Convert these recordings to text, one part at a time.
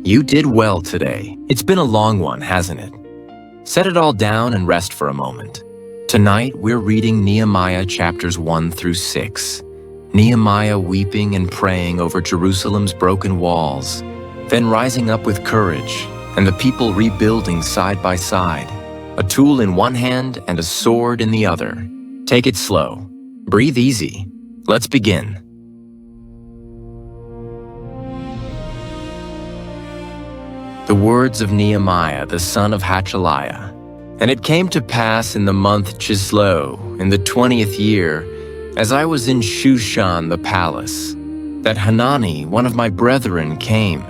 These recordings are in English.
You did well today. It's been a long one, hasn't it? Set it all down and rest for a moment. Tonight, we're reading Nehemiah chapters 1 through 6. Nehemiah weeping and praying over Jerusalem's broken walls, then rising up with courage, and the people rebuilding side by side, a tool in one hand and a sword in the other. Take it slow. Breathe easy. Let's begin. The words of Nehemiah, the son of Hachaliah. And it came to pass in the month Chislev, in the 20th year, as I was in Shushan the palace, that Hanani, one of my brethren, came.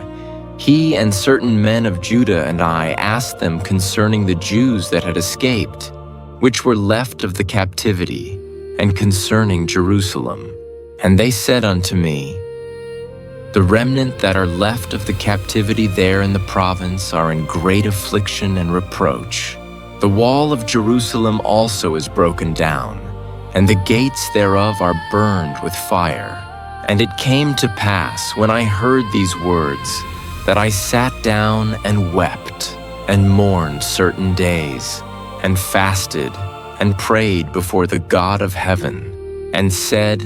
He and certain men of Judah and I asked them concerning the Jews that had escaped, which were left of the captivity, and concerning Jerusalem. And they said unto me, The remnant that are left of the captivity there in the province are in great affliction and reproach. The wall of Jerusalem also is broken down, and the gates thereof are burned with fire. And it came to pass, when I heard these words, that I sat down and wept, and mourned certain days, and fasted, and prayed before the God of heaven, and said,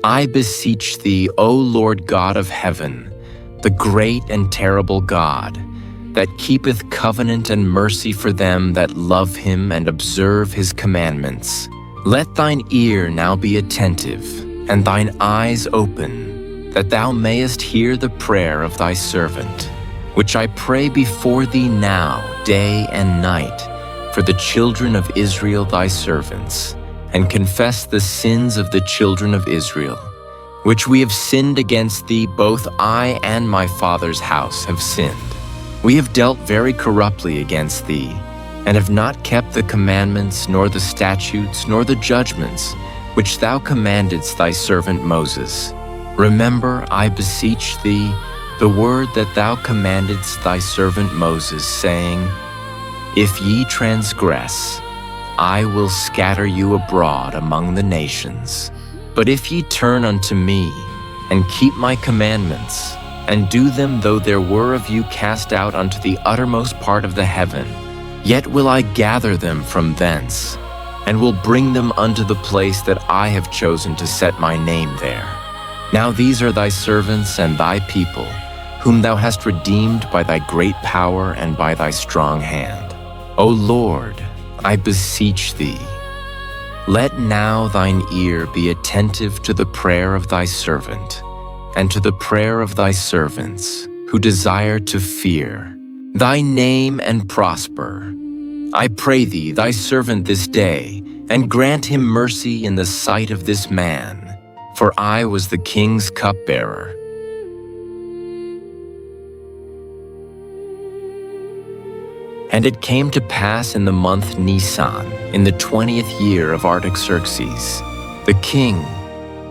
I beseech thee, O Lord God of heaven, the great and terrible God, that keepeth covenant and mercy for them that love him and observe his commandments. Let thine ear now be attentive, and thine eyes open, that thou mayest hear the prayer of thy servant, which I pray before thee now, day and night, for the children of Israel thy servants, and confess the sins of the children of Israel, which we have sinned against thee. Both I and my father's house have sinned. We have dealt very corruptly against thee, and have not kept the commandments, nor the statutes, nor the judgments, which thou commandedst thy servant Moses. Remember, I beseech thee, the word that thou commandedst thy servant Moses, saying, If ye transgress, I will scatter you abroad among the nations. But if ye turn unto me, and keep my commandments, and do them, though there were of you cast out unto the uttermost part of the heaven, yet will I gather them from thence, and will bring them unto the place that I have chosen to set my name there. Now these are thy servants and thy people, whom thou hast redeemed by thy great power and by thy strong hand. O Lord, I beseech thee, let now thine ear be attentive to the prayer of thy servant, and to the prayer of thy servants, who desire to fear thy name and prosper. I pray thee, thy servant this day, and grant him mercy in the sight of this man, for I was the king's cupbearer. And it came to pass in the month Nisan, in the 20th year of Artaxerxes, the king,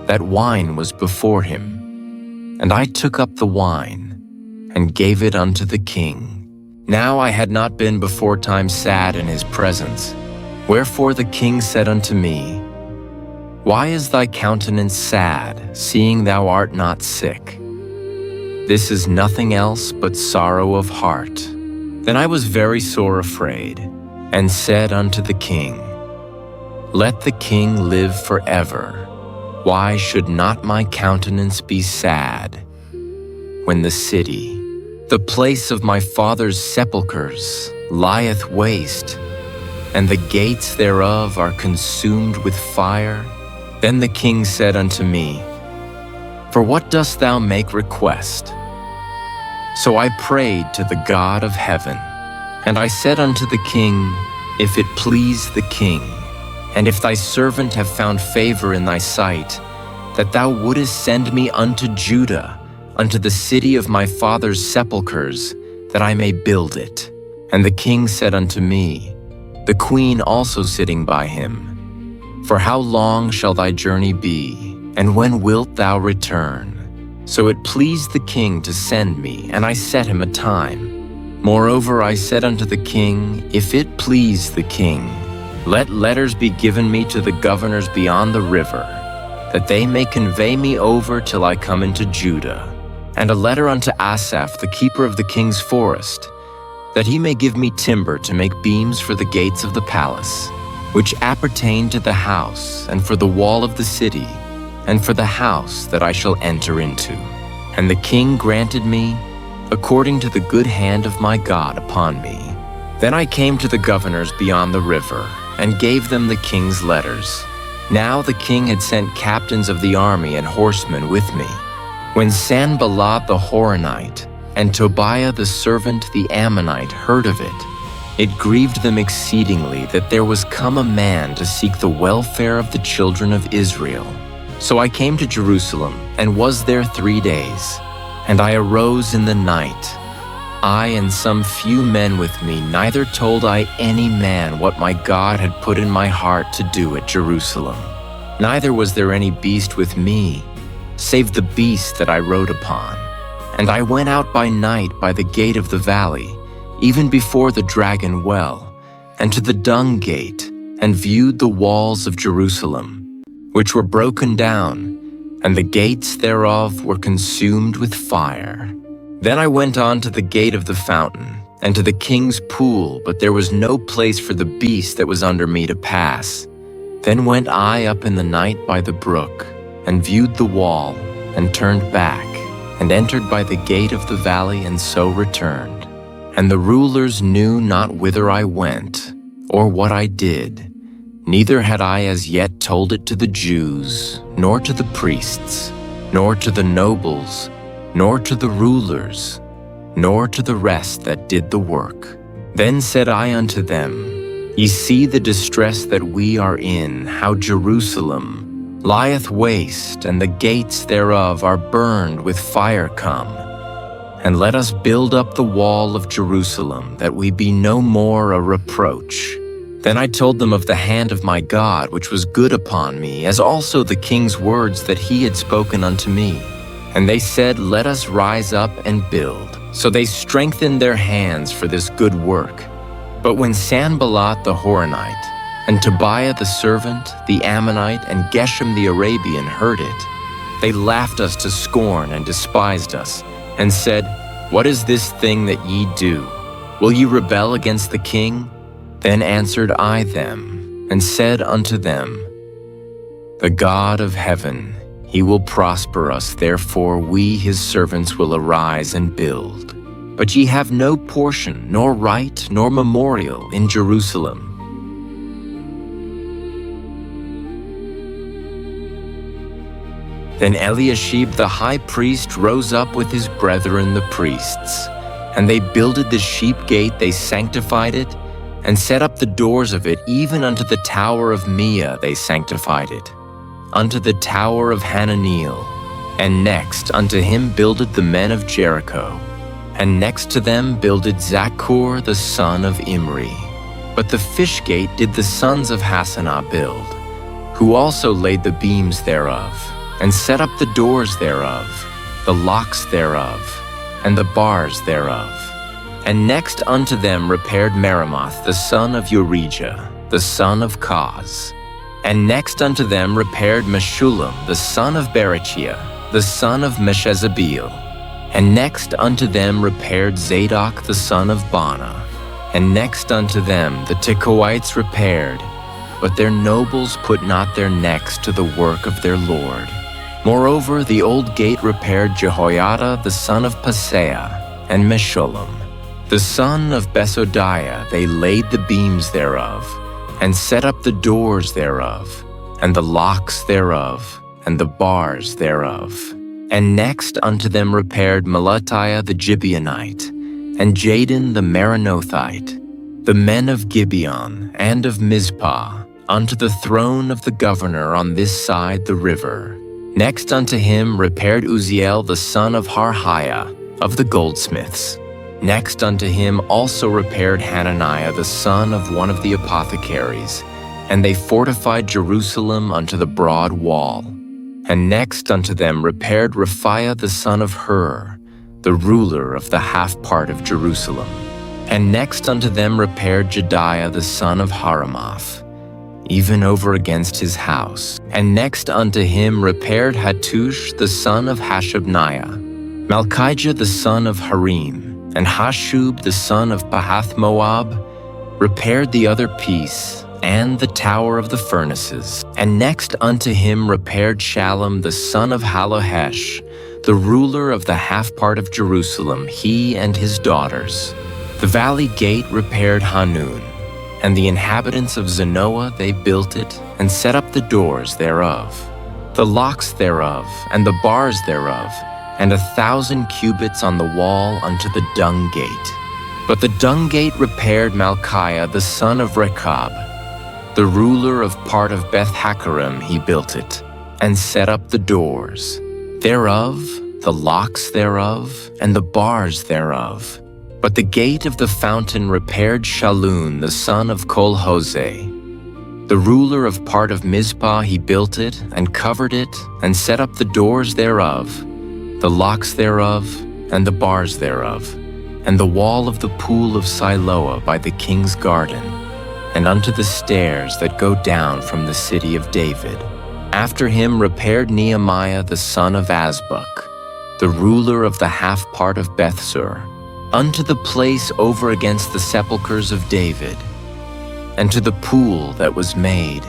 that wine was before him. And I took up the wine, and gave it unto the king. Now I had not been beforetime sad in his presence. Wherefore the king said unto me, Why is thy countenance sad, seeing thou art not sick? This is nothing else but sorrow of heart. Then I was very sore afraid, and said unto the king, Let the king live forever. Why should not my countenance be sad, when the city, the place of my father's sepulchres, lieth waste, and the gates thereof are consumed with fire? Then the king said unto me, For what dost thou make request? So I prayed to the God of heaven, and I said unto the king, If it please the king, and if thy servant have found favor in thy sight, that thou wouldest send me unto Judah, unto the city of my father's sepulchres, that I may build it. And the king said unto me, the queen also sitting by him, For how long shall thy journey be, and when wilt thou return? So it pleased the king to send me, and I set him a time. Moreover, I said unto the king, If it please the king, let letters be given me to the governors beyond the river, that they may convey me over till I come into Judah. and a letter unto Asaph, the keeper of the king's forest, that he may give me timber to make beams for the gates of the palace, which appertain to the house, and for the wall of the city, and for the house that I shall enter into. And the king granted me, according to the good hand of my God upon me. Then I came to the governors beyond the river, and gave them the king's letters. Now the king had sent captains of the army and horsemen with me. When Sanballat the Horonite, and Tobiah the servant the Ammonite heard of it, it grieved them exceedingly that there was come a man to seek the welfare of the children of Israel. So I came to Jerusalem, and was there 3 days. And I arose in the night, I and some few men with me, neither told I any man what my God had put in my heart to do at Jerusalem. Neither was there any beast with me, save the beast that I rode upon. And I went out by night by the gate of the valley, even before the dragon well, and to the dung gate, and viewed the walls of Jerusalem, which were broken down, and the gates thereof were consumed with fire. Then I went on to the gate of the fountain, and to the king's pool, but there was no place for the beast that was under me to pass. Then went I up in the night by the brook, and viewed the wall, and turned back, and entered by the gate of the valley, and so returned. And the rulers knew not whither I went, or what I did. Neither had I as yet told it to the Jews, nor to the priests, nor to the nobles, nor to the rulers, nor to the rest that did the work. Then said I unto them, Ye see the distress that we are in, how Jerusalem lieth waste, and the gates thereof are burned with fire come. And let us build up the wall of Jerusalem, that we be no more a reproach. Then I told them of the hand of my God, which was good upon me, as also the king's words that he had spoken unto me. And they said, Let us rise up and build. So they strengthened their hands for this good work. But when Sanballat the Horonite, and Tobiah the servant, the Ammonite, and Geshem the Arabian heard it, they laughed us to scorn and despised us, and said, What is this thing that ye do? Will ye rebel against the king? Then answered I them, and said unto them, The God of heaven, he will prosper us, therefore we his servants will arise and build. But ye have no portion, nor right, nor memorial in Jerusalem. Then Eliashib the high priest rose up with his brethren the priests, and they builded the sheep gate, they sanctified it, and set up the doors of it, even unto the tower of Meah they sanctified it, unto the tower of Hananeel. And next unto him builded the men of Jericho, and next to them builded Zaccur the son of Imri. But the fish gate did the sons of Hassenaah build, who also laid the beams thereof, and set up the doors thereof, the locks thereof, and the bars thereof. And next unto them repaired Meremoth the son of Urijah, the son of Koz. And next unto them repaired Meshullam the son of Berechiah, the son of Meshezabeel. And next unto them repaired Zadok the son of Bana. And next unto them the Tekoites repaired, but their nobles put not their necks to the work of their Lord. Moreover, the old gate repaired Jehoiada the son of Paseah, and Meshullam the son of Besodiah. They laid the beams thereof, and set up the doors thereof, and the locks thereof, and the bars thereof. And next unto them repaired Melatiah the Gibeonite, and Jadon the Meronothite, the men of Gibeon and of Mizpah, unto the throne of the governor on this side the river. Next unto him repaired Uzziel the son of Harhiah of the goldsmiths. Next unto him also repaired Hananiah the son of one of the apothecaries, and they fortified Jerusalem unto the broad wall. And next unto them repaired Rephaiah the son of Hur, the ruler of the half part of Jerusalem. And next unto them repaired Jediah the son of Haramoth, even over against his house. And next unto him repaired Hattush the son of Hashabniah, Malchijah the son of Harim and Hashub the son of Pahath-Moab repaired the other piece and the tower of the furnaces. And next unto him repaired Shallum the son of Halohesh, the ruler of the half part of Jerusalem, he and his daughters. The valley gate repaired Hanun, and the inhabitants of Zanoah they built it, and set up the doors thereof, the locks thereof, and the bars thereof, and 1,000 cubits on the wall unto the dung gate. But the dung gate repaired Malchiah the son of Rechab, the ruler of part of Beth-Hakerem he built it, and set up the doors thereof, the locks thereof, and the bars thereof. But the gate of the fountain repaired Shallun the son of Kol-Hoseh, the ruler of part of Mizpah he built it, and covered it, and set up the doors thereof, the locks thereof, and the bars thereof, and the wall of the pool of Siloah by the king's garden, and unto the stairs that go down from the city of David. After him repaired Nehemiah the son of Azbuk, the ruler of the half part of Bethsur, unto the place over against the sepulchres of David, and to the pool that was made,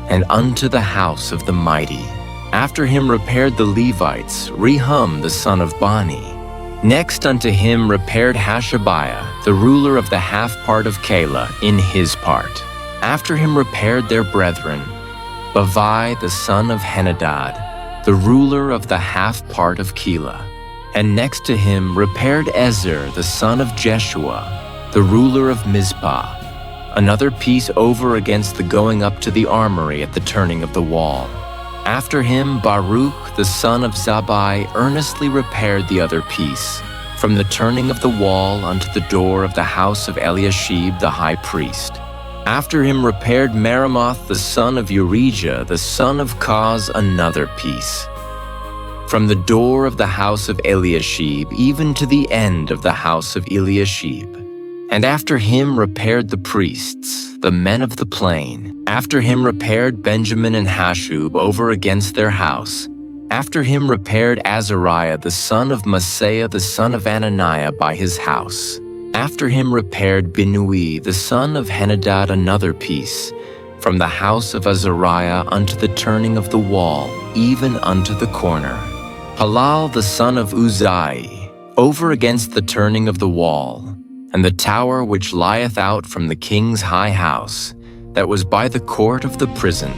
and unto the house of the mighty. After him repaired the Levites Rehum the son of Bani. Next unto him repaired Hashabiah, the ruler of the half part of Keilah, in his part. After him repaired their brethren, Bavai the son of Henadad, the ruler of the half part of Keilah. And next to him repaired Ezer the son of Jeshua, the ruler of Mizpah, another piece over against the going up to the armory at the turning of the wall. After him Baruch the son of Zabbai earnestly repaired the other piece, from the turning of the wall unto the door of the house of Eliashib the high priest. After him repaired Meremoth the son of Urijah the son of Koz another piece, from the door of the house of Eliashib even to the end of the house of Eliashib. And after him repaired the priests, the men of the plain. After him repaired Benjamin and Hashub over against their house. After him repaired Azariah the son of Maaseiah the son of Ananiah by his house. After him repaired Binui the son of Henadad another piece, from the house of Azariah unto the turning of the wall, even unto the corner. Halal the son of Uzai, over against the turning of the wall, and the tower which lieth out from the king's high house, that was by the court of the prison.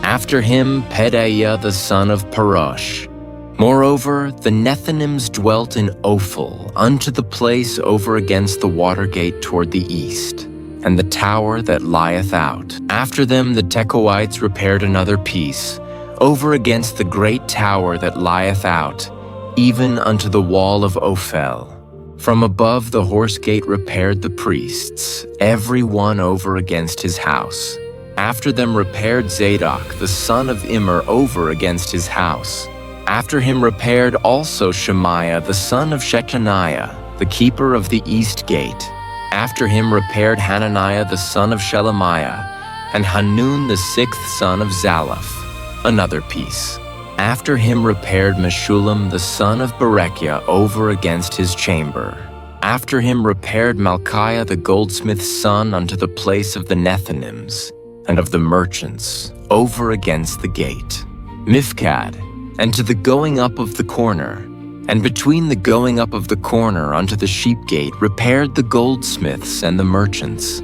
After him Pedaiah the son of Parosh. Moreover, the Nethinims dwelt in Ophel, unto the place over against the water gate toward the east, and the tower that lieth out. After them the Tekoites repaired another piece, over against the great tower that lieth out, even unto the wall of Ophel. From above the horse gate repaired the priests, every one over against his house. After them repaired Zadok the son of Immer over against his house. After him repaired also Shemaiah the son of Shechaniah, the keeper of the east gate. After him repaired Hananiah the son of Shelemiah, and Hanun the sixth son of Zalaph, another piece. After him repaired Meshullam the son of Berechiah over against his chamber. After him repaired Malchiah the goldsmith's son unto the place of the Nethinims, and of the merchants, over against the gate. Mifkad, and to the going up of the corner, and between the going up of the corner unto the sheep gate repaired the goldsmiths and the merchants.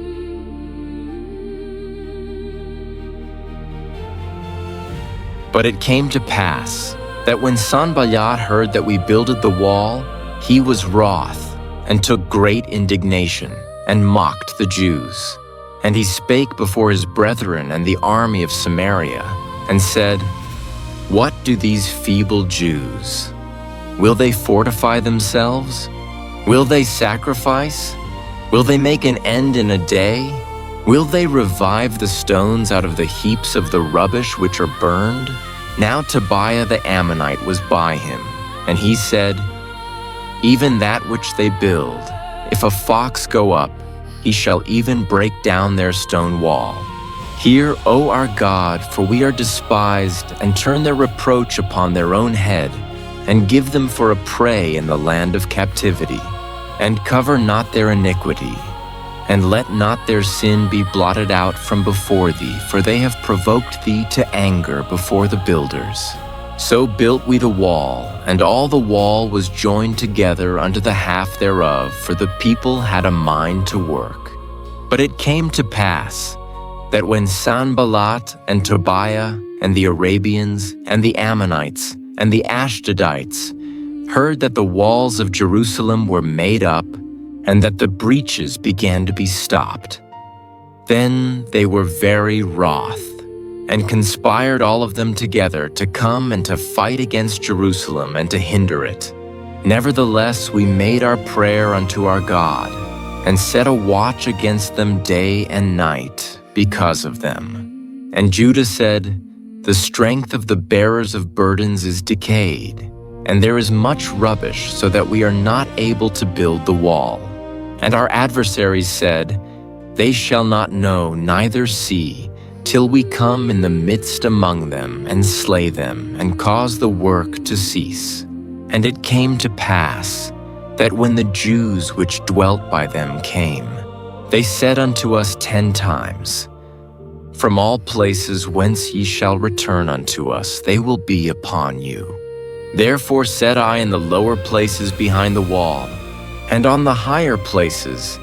But it came to pass that when Sanballat heard that we builded the wall, he was wroth, and took great indignation, and mocked the Jews. And he spake before his brethren and the army of Samaria, and said, What do these feeble Jews? Will they fortify themselves? Will they sacrifice? Will they make an end in a day? Will they revive the stones out of the heaps of the rubbish which are burned? Now Tobiah the Ammonite was by him, and he said, Even that which they build, if a fox go up, he shall even break down their stone wall. Hear, O our God, for we are despised, and turn their reproach upon their own head, and give them for a prey in the land of captivity, and cover not their iniquity, and let not their sin be blotted out from before thee, for they have provoked thee to anger before the builders. So built we the wall, and all the wall was joined together unto the half thereof, for the people had a mind to work. But it came to pass that when Sanballat and Tobiah and the Arabians and the Ammonites and the Ashdodites heard that the walls of Jerusalem were made up, and that the breaches began to be stopped, then they were very wroth, and conspired all of them together to come and to fight against Jerusalem and to hinder it. Nevertheless, we made our prayer unto our God, and set a watch against them day and night because of them. And Judah said, The strength of the bearers of burdens is decayed, and there is much rubbish, so that we are not able to build the wall. And our adversaries said, They shall not know, neither see, till we come in the midst among them, and slay them, and cause the work to cease. And it came to pass, that when the Jews which dwelt by them came, they said unto us 10 times, From all places whence ye shall return unto us, they will be upon you. Therefore said I in the lower places behind the wall, and on the higher places,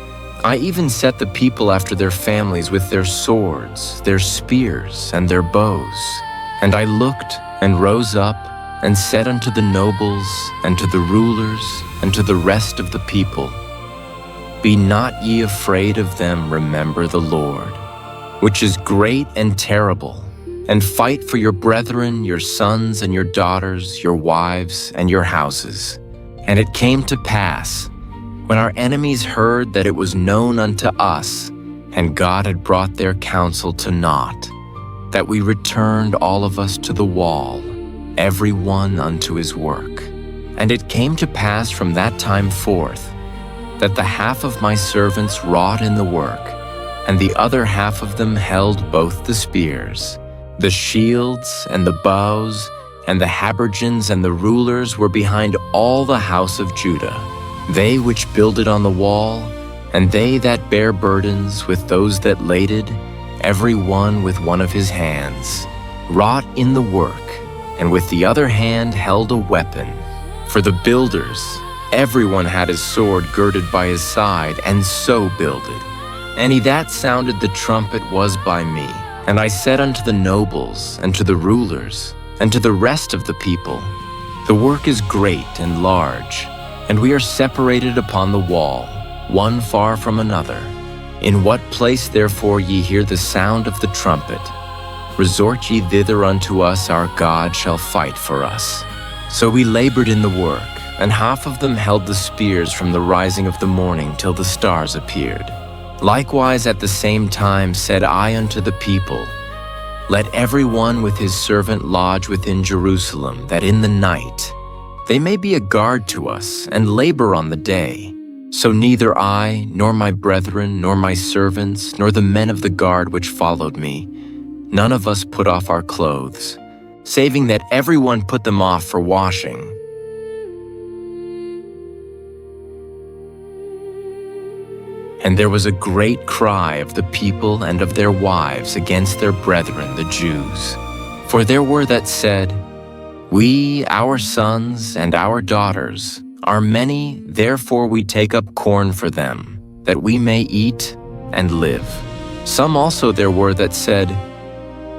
I even set the people after their families with their swords, their spears, and their bows. And I looked and rose up, and said unto the nobles, and to the rulers, and to the rest of the people, Be not ye afraid of them, remember the Lord, which is great and terrible, and fight for your brethren, your sons and your daughters, your wives and your houses. And it came to pass, when our enemies heard that it was known unto us, and God had brought their counsel to naught, that we returned all of us to the wall, every one unto his work. And it came to pass from that time forth, that the half of my servants wrought in the work, and the other half of them held both the spears, the shields and the bows, and the habergeons and the rulers were behind all the house of Judah. They which builded on the wall, and they that bare burdens with those that laded, every one with one of his hands, wrought in the work, and with the other hand held a weapon. For the builders, everyone had his sword girded by his side, and so builded. And he that sounded the trumpet was by me. And I said unto the nobles, and to the rulers, and to the rest of the people, The work is great and large, and we are separated upon the wall, one far from another. In what place therefore ye hear the sound of the trumpet, resort ye thither unto us, our God shall fight for us. So we labored in the work, and half of them held the spears from the rising of the morning till the stars appeared. Likewise at the same time said I unto the people, Let every one with his servant lodge within Jerusalem, that in the night they may be a guard to us, and labor on the day. So neither I, nor my brethren, nor my servants, nor the men of the guard which followed me, none of us put off our clothes, saving that everyone put them off for washing. And there was a great cry of the people and of their wives against their brethren the Jews. For there were that said, We, our sons, and our daughters, are many, therefore we take up corn for them, that we may eat and live. Some also there were that said,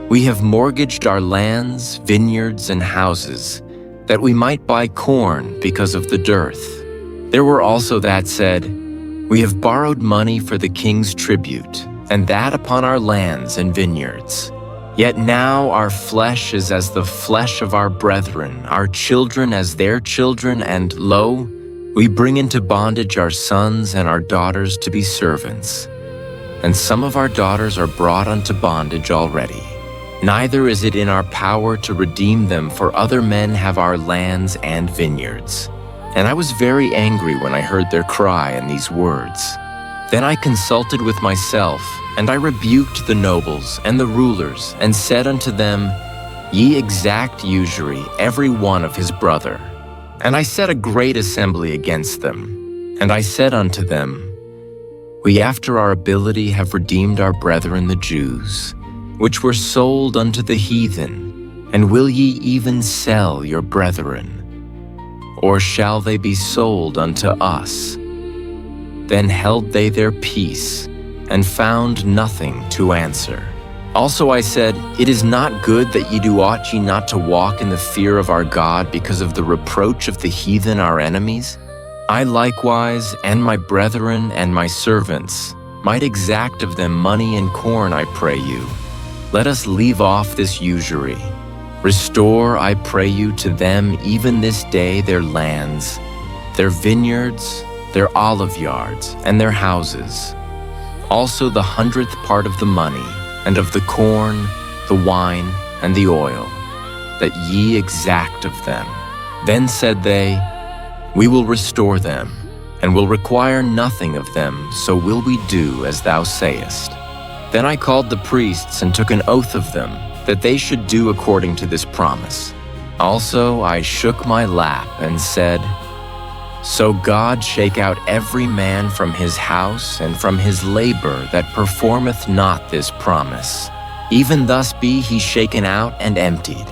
We have mortgaged our lands, vineyards, and houses, that we might buy corn because of the dearth. There were also that said, We have borrowed money for the king's tribute, and that upon our lands and vineyards. Yet now our flesh is as the flesh of our brethren, our children as their children, and lo, we bring into bondage our sons and our daughters to be servants. And some of our daughters are brought unto bondage already. Neither is it in our power to redeem them, for other men have our lands and vineyards. And I was very angry when I heard their cry and these words. Then I consulted with myself, and I rebuked the nobles and the rulers, and said unto them, Ye exact usury, every one of his brother. And I set a great assembly against them. And I said unto them, We after our ability have redeemed our brethren the Jews, which were sold unto the heathen, and will ye even sell your brethren? Or shall they be sold unto us? Then held they their peace, and found nothing to answer. Also I said, It is not good that ye do ought ye not to walk in the fear of our God because of the reproach of the heathen our enemies? I likewise, and my brethren and my servants, might exact of them money and corn, I pray you. Let us leave off this usury. Restore, I pray you, to them even this day their lands, their vineyards, their olive yards, and their houses. Also the 100th part of the money, and of the corn, the wine, and the oil, that ye exact of them. Then said they, We will restore them, and will require nothing of them, so will we do as thou sayest. Then I called the priests and took an oath of them, that they should do according to this promise. Also I shook my lap and said, So God shake out every man from his house and from his labor that performeth not this promise. Even thus be he shaken out and emptied.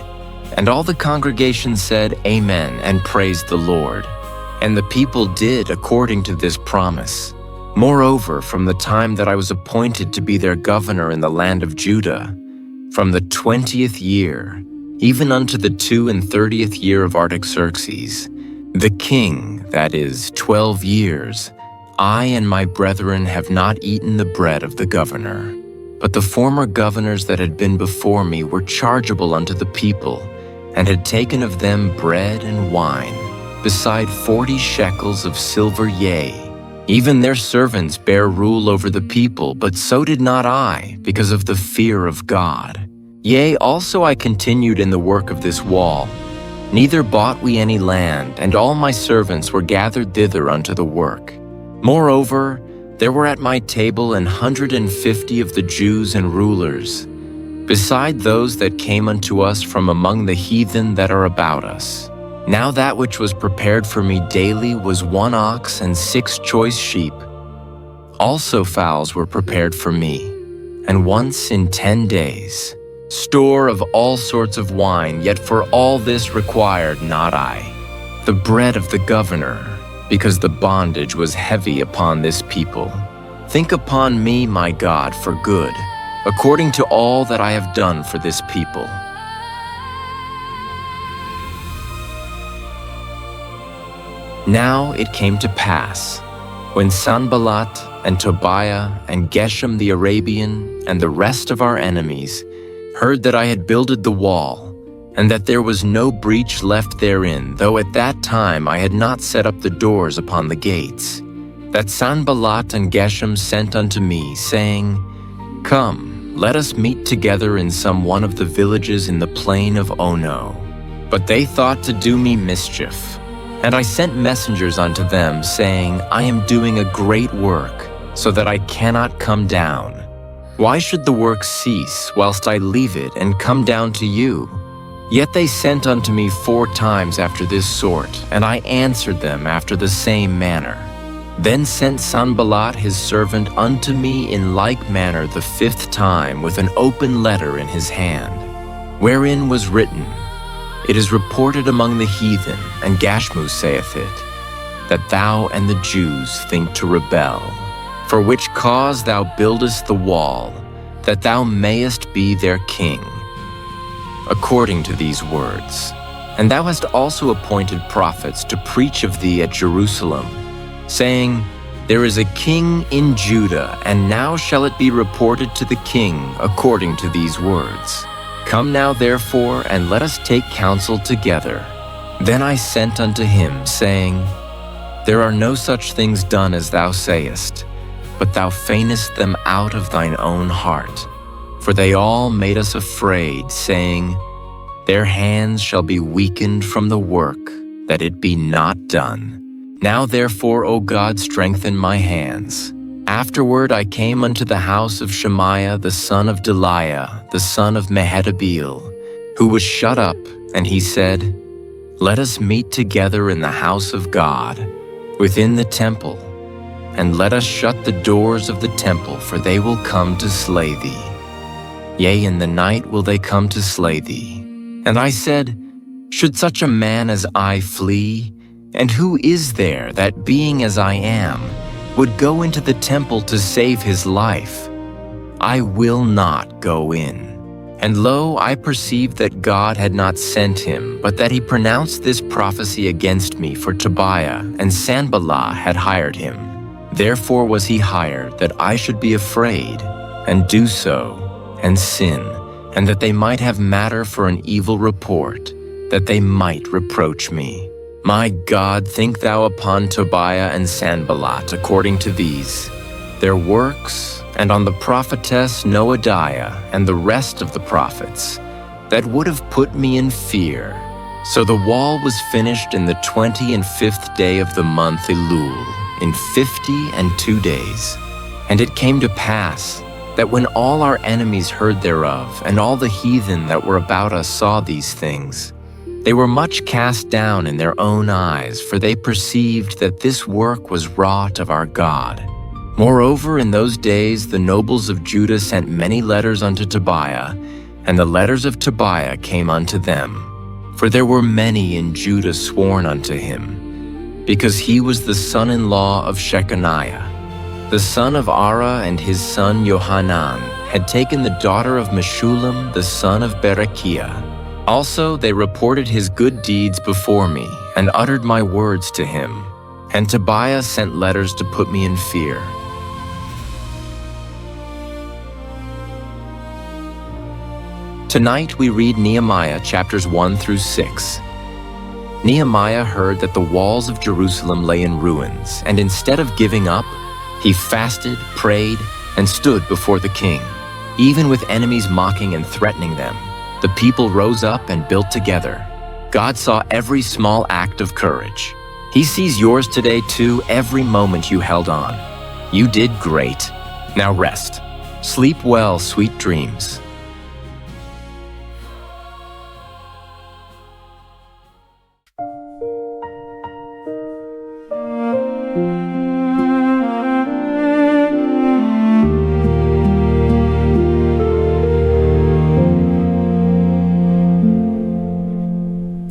And all the congregation said, Amen, and praised the Lord. And the people did according to this promise. Moreover, from the time that I was appointed to be their governor in the land of Judah, from the 20th year, even unto the 32nd year of Artaxerxes, the king, that is, 12 years, I and my brethren have not eaten the bread of the governor. But the former governors that had been before me were chargeable unto the people, and had taken of them bread and wine, beside 40 shekels of silver, yea. Even their servants bare rule over the people, but so did not I, because of the fear of God. Yea, also I continued in the work of this wall. Neither bought we any land, and all my servants were gathered thither unto the work. Moreover, there were at my table 150 of the Jews and rulers, beside those that came unto us from among the heathen that are about us. Now that which was prepared for me daily was 1 ox and 6 choice sheep. Also fowls were prepared for me, and once in 10 days. Store of all sorts of wine, yet for all this required not I. The bread of the governor, because the bondage was heavy upon this people. Think upon me, my God, for good, according to all that I have done for this people. Now it came to pass, when Sanballat and Tobiah and Geshem the Arabian and the rest of our enemies heard that I had builded the wall, and that there was no breach left therein, though at that time I had not set up the doors upon the gates, that Sanballat and Geshem sent unto me, saying, Come, let us meet together in some one of the villages in the plain of Ono. But they thought to do me mischief. And I sent messengers unto them, saying, I am doing a great work, so that I cannot come down. Why should the work cease, whilst I leave it and come down to you? Yet they sent unto me 4 times after this sort, and I answered them after the same manner. Then sent Sanballat his servant unto me in like manner the 5th time, with an open letter in his hand, wherein was written, It is reported among the heathen, and Gashmu saith it, that thou and the Jews think to rebel, for which cause thou buildest the wall, that thou mayest be their king. According to these words, and thou hast also appointed prophets to preach of thee at Jerusalem, saying, There is a king in Judah, and now shall it be reported to the king according to these words. Come now therefore, and let us take counsel together. Then I sent unto him, saying, There are no such things done as thou sayest, but thou feignest them out of thine own heart. For they all made us afraid, saying, Their hands shall be weakened from the work, that it be not done. Now therefore, O God, strengthen my hands. Afterward I came unto the house of Shemaiah the son of Delaiah, the son of Mehetabeel, who was shut up, and he said, Let us meet together in the house of God, within the temple, and let us shut the doors of the temple, for they will come to slay thee. Yea, in the night will they come to slay thee. And I said, should such a man as I flee? And who is there that, being as I am, would go into the temple to save his life? I will not go in. And lo, I perceived that God had not sent him, but that he pronounced this prophecy against me, for Tobiah and Sanballat had hired him. Therefore was he hired, that I should be afraid, and do so, and sin, and that they might have matter for an evil report, that they might reproach me. My God, think thou upon Tobiah and Sanballat according to these, their works, and on the prophetess Noadiah and the rest of the prophets, that would have put me in fear. So the wall was finished in the 25th day of the month Elul, in 52 days. And it came to pass that when all our enemies heard thereof, and all the heathen that were about us saw these things, they were much cast down in their own eyes, for they perceived that this work was wrought of our God. Moreover, in those days the nobles of Judah sent many letters unto Tobiah, and the letters of Tobiah came unto them. For there were many in Judah sworn unto him, because he was the son-in-law of Shechaniah. The son of Ara and his son Johanan had taken the daughter of Meshullam the son of Berechiah. Also they reported his good deeds before me, and uttered my words to him. And Tobiah sent letters to put me in fear. Tonight we read Nehemiah chapters 1 through 6. Nehemiah heard that the walls of Jerusalem lay in ruins, and instead of giving up, he fasted, prayed, and stood before the king. Even with enemies mocking and threatening them, the people rose up and built together. God saw every small act of courage. He sees yours today too, every moment you held on. You did great. Now rest. Sleep well, sweet dreams.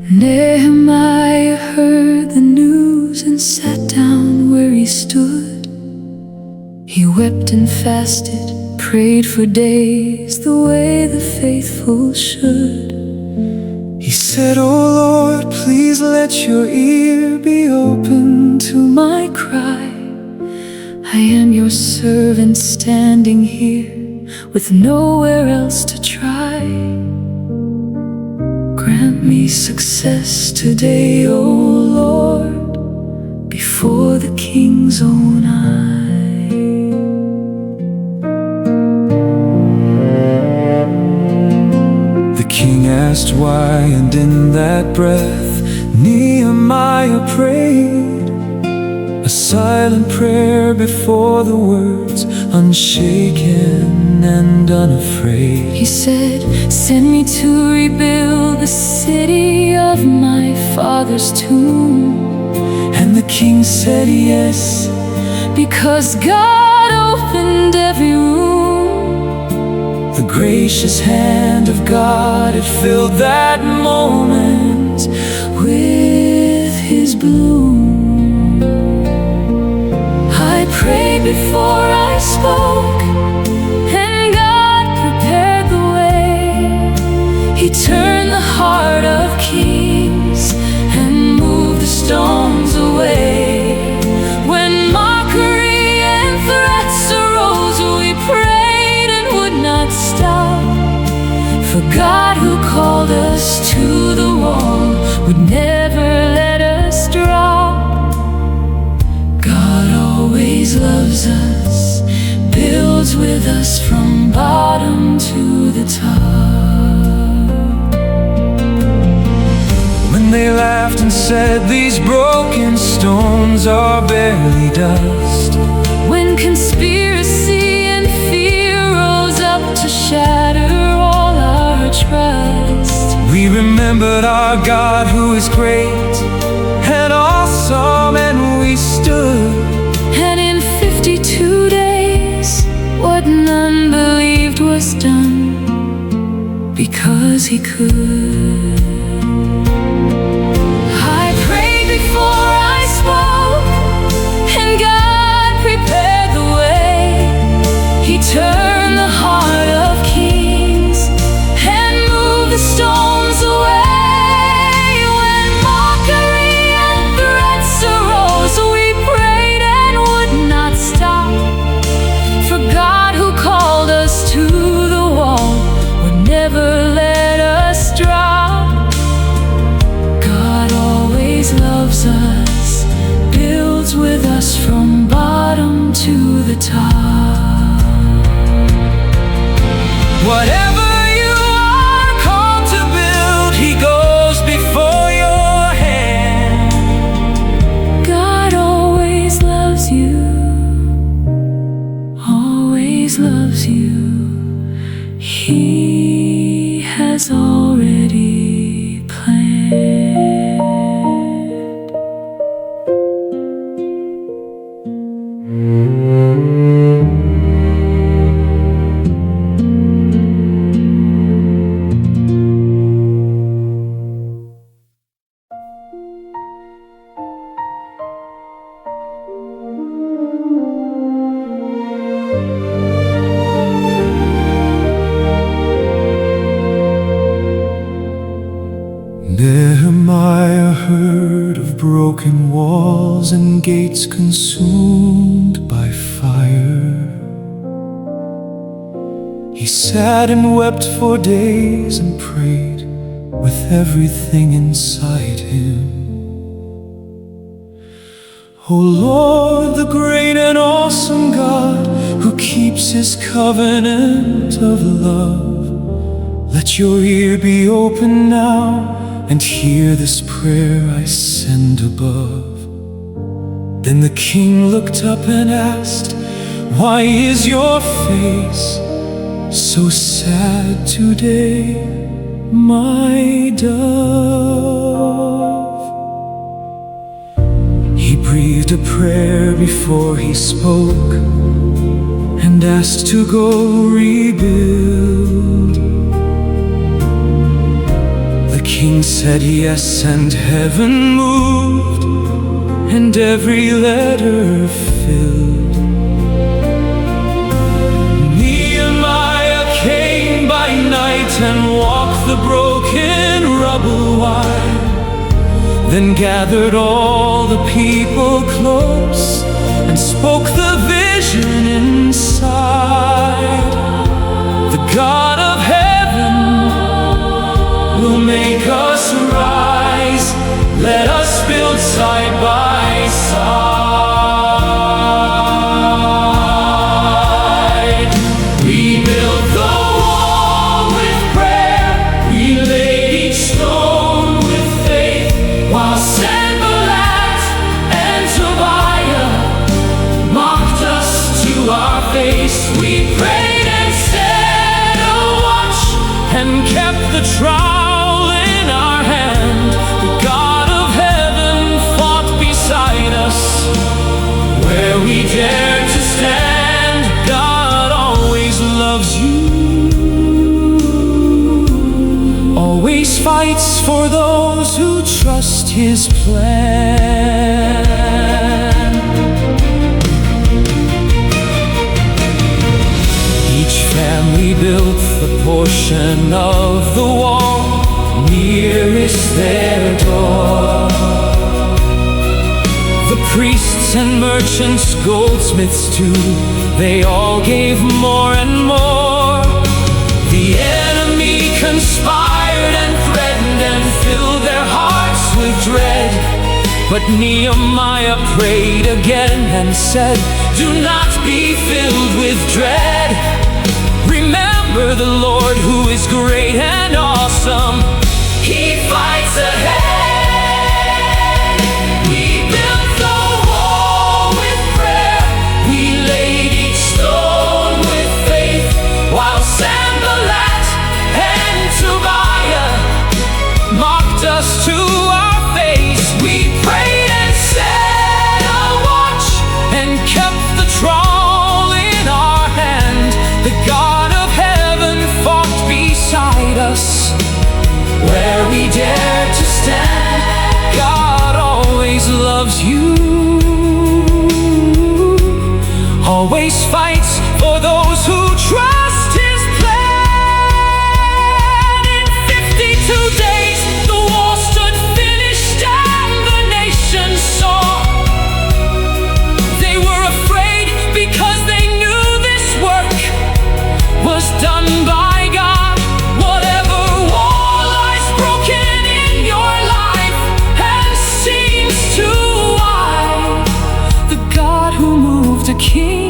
Nehemiah heard the news and sat down where he stood. He wept and fasted, prayed for days the way the faithful should. He said, "O Lord, please let your ear be open to my cry. I am your servant standing here with nowhere else to try. Grant me success today, O Lord, before the king's own eye." The king asked why, and in that breath Nehemiah prayed a silent prayer before the words, unshaken and unafraid. He said, "Send me to rebuild the city of my father's tomb." And the king said yes, because God opened every room. The gracious hand of God had filled that moment with his bloom. I prayed before I spoke, and God prepared the way. He turned the heart of kings and moved the stones away. When mockery and threats arose, we prayed and would not stop. For God, who called us to the wall, would never let us drop. God always loves us, builds with us from bottom to the top. When they laughed and said, "These broken stones are barely dust," when conspiracy and fear rose up to shatter all our trust, we remember remembered our God who is great and awesome, and we stood. And in 52 days, what none believed was done, because he could. I prayed before I spoke, and God prepared the way. He turned the heart of kings and moved the stones away. When mockery and threats arose, we prayed and would not stop. For God who called us to the wall would never let us drop. God always loves us, builds with us from bottom to the top. Whatever you are called to build, he goes before your hand. God always loves you, always loves you. He has already planned. Nehemiah heard of broken walls and gates consumed by fire. He sat and wept for days and prayed with everything inside him. O Lord, the great and awesome God, who keeps his covenant of love, let your ear be open now and hear this prayer I send above. Then the king looked up and asked, why is your face so sad today, my dove? He breathed a prayer before he spoke and asked to go rebuild. The king said yes, and heaven moved, and every letter filled. Nehemiah came by night and walked the broken rubble wide, then gathered all the people close and spoke the vision inside. The God of heaven will make us rise. Let us build side by side. We built the wall with prayer, we laid each stone with faith, while Sanballat and Tobiah mocked us to our face. We prayed and set a watch and kept the trowel in our hand. The God of heaven fought beside us where we dared to stand. God always loves you, always fights for those who trust his plan. Each family built the portion of the wall nearest their door. The priests and merchants, goldsmiths too, they all gave more and more. The enemy conspired and threatened and filled their hearts with dread. But Nehemiah prayed again and said, do not be filled with dread. Remember the Lord who is great and awesome. He fights ahead. We built the wall with prayer, we laid each stone with faith, while Sanballat and Tobiah always fights for those who trust His plan. In 52 days, the wall stood finished and the nation saw. They were afraid because they knew this work was done by God. Whatever wall lies broken in your life and seems too wide, the God who moved a king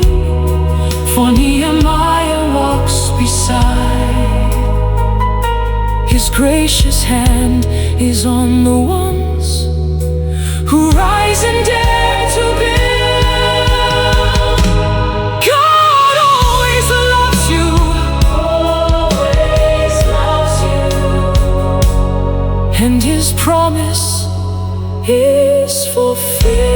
for Nehemiah walks beside. His gracious hand is on the ones who rise and dare to build. God always loves you, always loves you, and His promise is fulfilled.